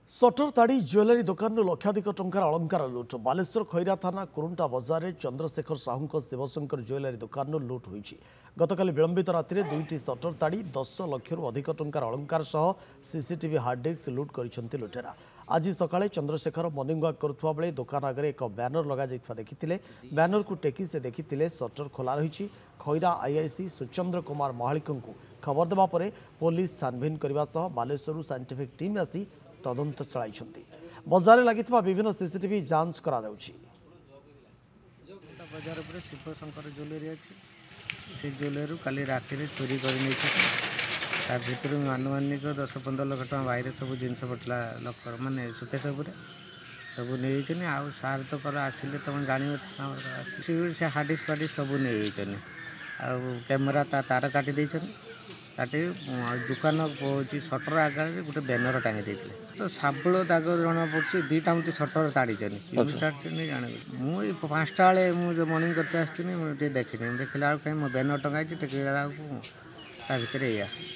Shutter ताड़ी jewellery दुकान लक्षाधिक टंकार अलंकार लुट बालेश्वर खैरा थाना कुरुंटा बजार में चंद्रशेखर साहू शिवशंकर ज्वेलरी दुकान लुट होती गतकाली विलंबित राति दुईटी सटर ताड़ी 10 लाख अधिक टंकार अलंकार सह सीसीटीवी हार्ड डिस्क लुट कर लुटेरा। आज सकाळे चंद्रशेखर मॉर्निंग वॉक करुवा बेले दुकान आगे एक बैनर लगा देखिते बैनर को टेकी से देखिते सटर खोला रही। खैरा आईआईसी सुचंद्र कुमार महालिक खबर देवा पर पुलिस छानभिन करने बालेश्वर साइंटिफिक टीम आसी तदंत चलाई बजार लगी विभिन्न सीसीटीवी जांच करा बजार पर शिवशंकर ज्वेलरी अच्छी से ज्वेलरी काली राति चोरी कर भर आनुमानिक 10-15 लाख टका बाहर सब जिन पड़ा लकर मानने सुकेश सब नहीं आउ सार तो कर आसिले तुम जान से हार्ड डिस्क फार्डिस्क सब नहीं कैमेरा तार काटी काटी दुकान सटर आगे गोटे बैनर टांगी देते तो साबुल दाग जना पड़ी दुईटा मुझे सटर ताड़ी जाने मुझे 5टा बेले मुझे मॉर्निंग करते आसनी मुझे देखनी देखला कहीं मो बैनर टंगाई भितर या